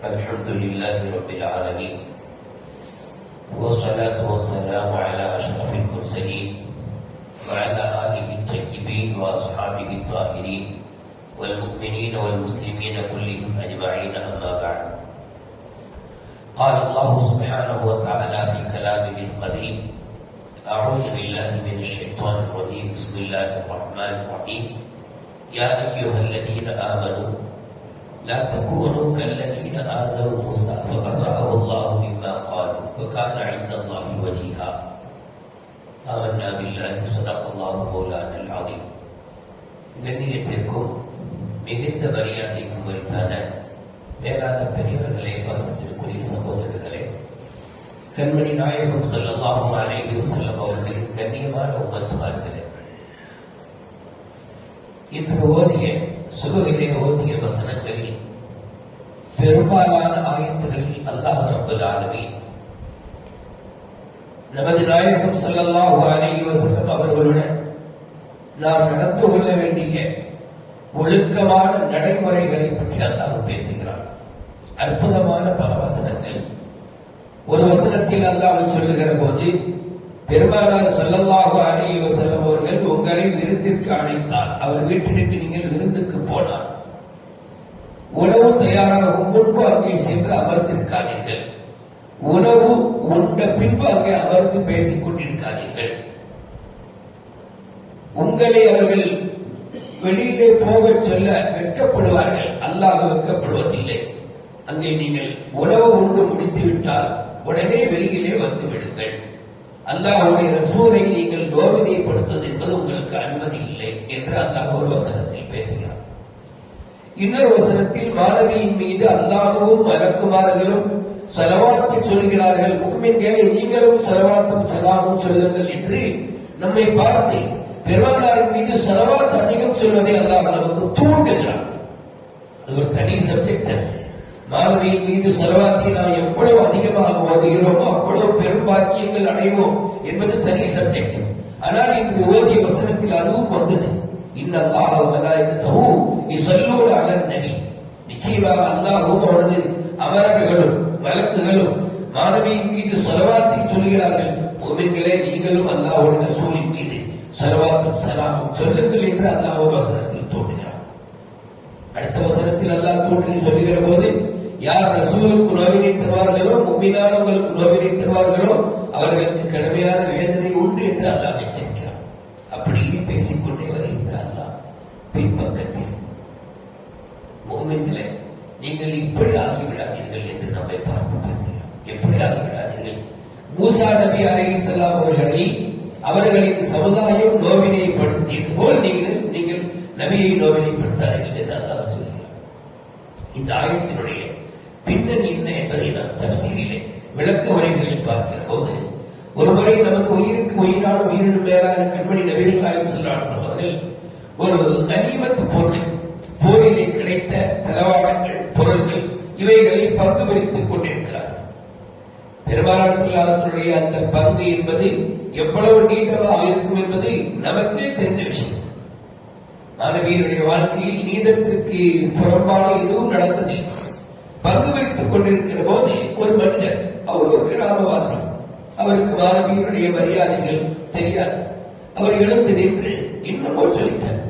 الحمد لله رب العالمين، والصلاة والسلام على أشرف المرسلين وعلى آله الطيبين وأصحابه الطاهرين والمؤمنين والمسلمين كلهم أجمعين، أما بعد. قال الله سبحانه وتعالى في كلامه القديم: أعوذ بالله من الشيطان الرجيم، بسم الله الرحمن الرحيم. يا أيها الذين آمنوا لا تكونوا كالذين آذوا موسى فبرأه الله مما قالوا وكان عند الله وجيها. آمنا بالله صدق الله مولانا العظيم. கண்ணியத்திற்கும் மிகுந்த மரியாதைக்கும் உரித்தான மேலான பெரியவர்களே, பாசத்திற்குரிய சகோதரர்களே, கண்மணி நாயகம் ஸல்லல்லாஹு அலைஹி வஸல்லம் அவர்களின் கண்ணியமான உம்மத்துமார்களே, இன்று ஓதிய சுபகிலே ஓதிய வசனங்களில் பெரும்பாலான ஆயத்துகளில் அல்லாஹ் ரப்பல் ஆலமீன் நமது நாயகம் ஸல்லல்லாஹு அலைஹி வஸல்லம் அவர்களுடன் நாம் நடந்து கொள்ள வேண்டிய ஒழுக்கமான நடைமுறைகளை பற்றி அல்லாஹ் பேசுகிறார். அற்புதமான பல வசனங்கள். ஒரு வசனத்தில் அல்லாஹ் சொல்லுகிற போது, பெருமானார் ஸல்லல்லாஹு அலைஹி வஸல்லம் அவர்கள் உங்களை விருந்திற்கு அழைத்தால், அவர் வீட்டிற்கு நீங்கள் விருந்துக்கு போனார், உணவு தயாராகும் முன்பு அங்கே சென்று அமர்ந்திருக்காதீர்கள், உணவு உண்ட பின்பு அங்கே அமர்ந்து பேசிக் கொண்டிருக்காதீர்கள், உங்களை அவர்கள் வெளியிலே போக சொல்ல வெட்கப்படுவார்கள், அல்லாஹ் வெட்கப்படுவதில்லை. அங்கே நீங்கள் உணவு உண்டு முடித்து விட்டால் உடனே வெளியிலே வந்து விடுங்கள். அல்லாஹ்வுடைய ரசூலை நீங்கள் நோவினைப்படுத்துவது என்பது உங்களுக்கு அனுமதி இல்லை என்று அல்லாஹ் ஒரு வசனத்தில் பேசுகிறார். இன்னொரு வசனத்தில் மாணவியின் மீது அல்லாஹ்வும் மலக்குமார்களும் ஸலவாத்து சொல்கிறார்கள், முஃமின்களே நீங்களும் ஸலவாத்தும் ஸலாமும் சொல்லுங்கள் என்று நம்மை பார்த்து பெருமானாரின் மீது ஸலவாத் அதிகம் சொல்வதை அல்லாஹ் நமக்கு தூண்டுகிறார். அது ஒரு தனி சப்ஜெக்ட். மாணவியின் மீது ஸலவாத்தை நாம் எவ்வளவு அதிகமாக ஓதுகிறோமோ அவ்வளவு பெரும்பாக்கியங்கள் அடைவோம் என்பது தனி சப்ஜெக்ட். ஆனால் இங்கு ஓதிய வசனத்தில் அதுவும் வந்தது. இன்னல்லாஹ வ மலாயிகத்துஹு யுஸல்லூன அலன் நபி. நிச்சயமாக அல்லாஹ்வும் அவனது அமரர்களும் மலக்குகளும் மாணவியின் மீது ஸலவாத்தை சொல்கிறார்கள். முஃமின்களே நீங்களும் அல்லாஹ்வுடைய ரசூலின் மீது ஸலவாத்தும் ஸலாமும் சொல்லுங்கள் என்று அல்லாஹ் ஒரு வசனத்தில் தோன்றுகிறார். அடுத்த வசனத்தில் அல்லாஹ் தோன்றி சொல்லுகிற போது, யார் ரசூலுக்கு நோவினை தருவார்களோ, முஃமினானவர்களுக்கு நோவினை தருவார்களோ அவர்களுக்கு கடுமையான வேதனை உண்டு என்று அல்லாஹ் எச்சரிக்கிறார். அப்படியே பேசிக்கொண்டே வருகின்ற அல்லாஹ் பின்பக்கத்தில், முஃமின்களே நீங்கள் இப்படி ஆகிவிடாதீர்கள் என்று நம்மை பார்த்து பேசுகிறார். எப்படி ஆகிவிடாதீர்கள்? மூசா நபி அலைஹிஸ்ஸலாம் அவர்களின் சமுதாயம் நோவினைப்படுத்தியது போல் நீங்கள் நபியை நோவினைப்படுத்தாதீர்கள் என்று அல்லாஹ் சொல்கிறார். இந்த ஆயத்தினுடைய பின்னணி என்ன என்பதை நாம் தஃசீரிலே விளக்க உரைகளில் பார்க்கிற போது, ஒருமுறை நமக்கு உயிருக்கு உயிரான உயிரினும் மேலான கண்மணி நபிகள் நாயகம் ஸல்லல்லாஹு அலைஹி வஸல்லம் அவர்கள் ஒரு கனிமத் பொருள், போரிலே கிடைத்த தளவாடங்கள், பொருள்கள், இவைகளை பங்கு பிரித்துக் கொண்டிருக்கிறார். பெருமானார் ஸல்லல்லாஹு அலைஹி வஸல்லம் அந்த பங்கு என்பது எவ்வளவு நீதமாக இருக்கும் என்பது நமக்கே தெரிந்த விஷயம். மாணவியருடைய வாழ்க்கையில் நீதத்திற்கு புறம்பான எதுவும் நடந்ததில்லை. பங்கு பிரித்துக் கொண்டிருக்கிற போது ஒரு மனிதர், அவர் ஒரு கிராமவாசி, அவருக்கு மாணவியருடைய மரியாதைகள் தெரியாது. அவர் எழுந்து நின்று இன்னும் சொல்லிட்டார்,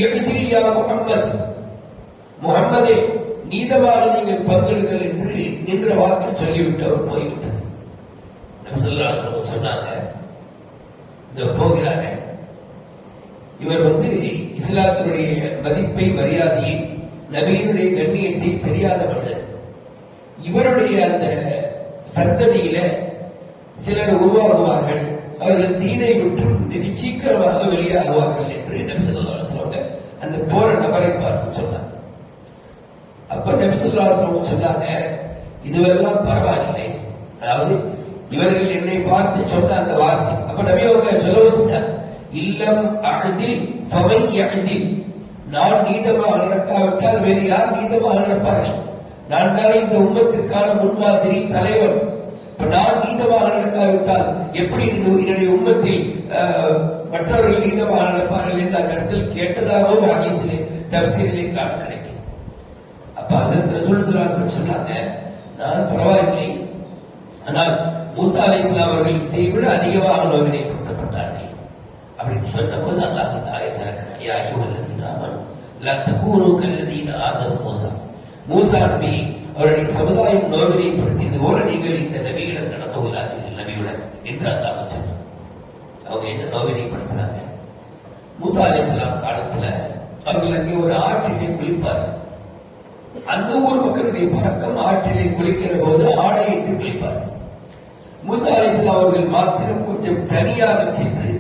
எழுதில் யா முஹம்மது, முஹம்மதே நீதமாக நீங்கள் பங்கெடுங்கள் என்று நின்ற வாக்கில் சொல்லிவிட்டு அவர் போய்விட்டார். நபி ஸல்லல்லாஹு அலைஹி வஸல்லம் சொன்னாங்க, இந்த போகிறாங்க, இவர் இஸ்லாத்தினுடைய மதிப்பை, மரியாதையை, நபியினுடைய கண்ணியத்தை தெரியாத மனிதர். இவருடைய அந்த சந்ததியில சிலர் உருவாகுவார்கள், அவர்கள் தீனை விட்டு வெகு சீக்கிரமாக வெளியாகுவார்கள் என்று நபி ஸல்லல்லாஹு அலைஹி வஸல்லம் அந்த போற நபரை பார்த்து சொன்னார். அப்ப நபி ஸல்லல்லாஹு அலைஹி வஸல்லம் சொன்னாங்க, இதுவெல்லாம் பரவாயில்லை, அதாவது இவர்கள் என்னை பார்த்து சொன்ன அந்த வார்த்தை. அப்ப நபி அவங்க சொல்லவும் செஞ்சார், இல்லம் அஹ்தில் ஃபமை யஹ்தில், நான் நீதமாக நடக்காவிட்டால் வேறு யார் நீதமாக நடப்பார்கள்? நான் தானே இந்த உம்மத்திற்கான முன்மாதிரி தலைவன். நான் நீதமாக நடக்காவிட்டால் எப்படி என்னுடைய உம்மத்தில் மற்றவர்கள் நீதமாக நடப்பார்கள் என்ற அந்த இடத்தில் கேட்டதாகவும் ஆகிய சில தஃசீரிலே காண கிடைக்கும். அப்ப ஹஜ்ரத் ரசூல் ஸல்லல்லாஹு அலைஹி வஸல்லம் சொன்னாங்க, நான் பரவாயில்லை, ஆனால் மூசா அலைஹிஸ்ஸலாம் அவர்கள் இதை விட அதிகமாக நோவினைப்படுத்தப்பட்டார்கள் அப்படின்னு சொன்ன போது அல்லாஹ் இந்த ஆயத்தை இறக்குறான். யா அய்யுஹல்லதீன ஆமனூ லா தகூனூ கல்லதீன ஆதவ மூசா. மூசா நபி அவருடைய சமுதாயம் நோவினைப்படுத்தியது போல நீங்கள் இந்த நபியுடன் நடந்து கொள்ளாதீர்கள் நபியுடன் என்று அல்லாஹ் சொன்னார். அவங்க என்ன நோவினைப்படுத்தினாங்க? மூசா அலைஹிஸ்ஸலாம் காலத்துல அவர்கள் அங்கே ஒரு ஆற்றிலே குளிப்பார்கள். அந்த ஊர் மக்களுடைய பழக்கம் ஆற்றிலே குளிக்கிற போது ஆடையிட்டு குளிப்பார்கள். மூசா அலைஹிஸ்ஸலாம் அவர்கள் மாத்திரம் கொஞ்சம் தனியாக சென்று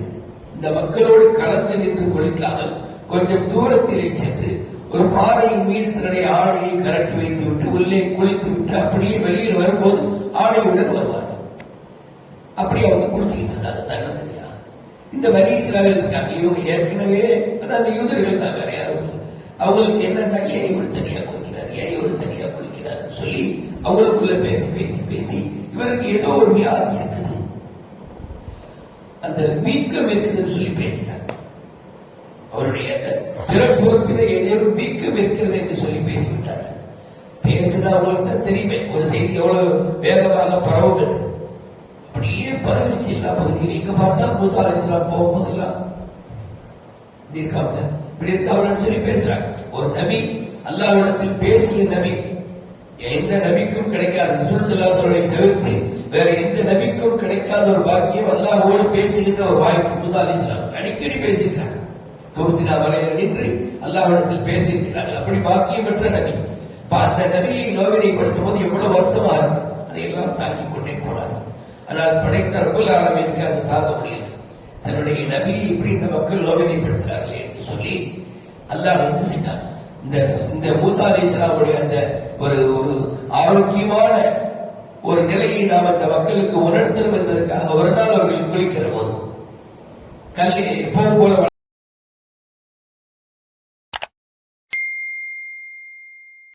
இந்த மக்களோடு கலந்து நின்று குளிக்காமல் கொஞ்சம் தூரத்திலே சென்று ஒரு பாறையின் மீது தன்னுடைய ஆடையை கலட்டி வைத்து விட்டு உள்ளே குளித்து விட்டு அப்படியே வெளியில் வரும்போது ஆடையுடன் வருவார்கள். அப்படி அவங்க குளிச்சுக்கிட்டு இருந்தாங்க தன்னந்தனியா. இந்த பனி இஸ்ராயேல் இருக்காங்க, இவங்க ஏற்கனவே அந்த யூதர்கள் தான், வேற யாரும் இல்லை. அவங்களுக்கு என்னன்னா ஏன் இவர் தனியா குளிக்கிறார், ஏன் இவர் தனியா குளிக்கிறார் சொல்லி அவங்களுக்குள்ள பேசி பேசி பேசி இவருக்கு ஏதோ ஒரு வியாதி இருக்குது, அந்த வீக்கம் இருக்குதுன்னு சொல்லி பேசினார். அவருடைய பிறப்புறுப்பிலே ஏதோ வீக்கம் இருக்கிறது என்று சொல்லி பேசிவிட்டார். பேசினா அவங்களுக்கு தான் தெரியுமே ஒரு செய்தி எவ்வளவு வேகமாக பரவும் என்று. அப்படியே பரவிச்சு எல்லா பகுதியில் எங்க பார்த்தாலும் மூசா அலைஹிஸ்ஸலாம் போகும்போதெல்லாம் இப்படி இருக்காங்கன்னு சொல்லி பேசுறாங்க. ஒரு நபி அல்லாஹ்விடத்தில் பேசிய நபி எந்த நபிக்கும் கிடைக்காத, ரசூல் ஸல்லல்லாஹு அலைஹி வஸல்லம் தவிர்த்து வேற எந்த நபிக்கும் கிடைக்காத ஒரு பாக்கியம் அல்லாஹ்வோடு பேசுகின்ற ஒரு வாய்ப்பு மூசா அலைஹிஸ்ஸலாம் அடிக்கடி பேசியிருக்கிறாங்க. தூர்சினா மலையில் நின்று அல்லாஹ்விடத்தில் பேசியிருக்கிறார்கள். அப்படி பாக்கியம் பெற்ற நபி. அந்த நபியை நோவினைப்படுத்தும் போது எவ்வளவு வருத்தமா இருக்கு, அதையெல்லாம் தாங்கிக் கொண்டே போனார்கள். ஆனால் படைத்த ரப்புல் ஆலமீனுக்கு அது தாங்க முடியல. தன்னுடைய நபியை இப்படி இந்த மக்கள் நோவினைப்படுத்துறார்களே என்று சொல்லி அல்லாஹ் என்ன செஞ்சான், இந்த மூசா அலைஹிஸ்ஸலாமுடைய அந்த ஒரு ஆரோக்கியமான ஒரு நிலையை நாம் அந்த மக்களுக்கு உணர்த்தணும் என்பதற்காக ஒரு நாள் அவர்கள் குளிக்கிற போது கல்லிலே எப்போதும் போல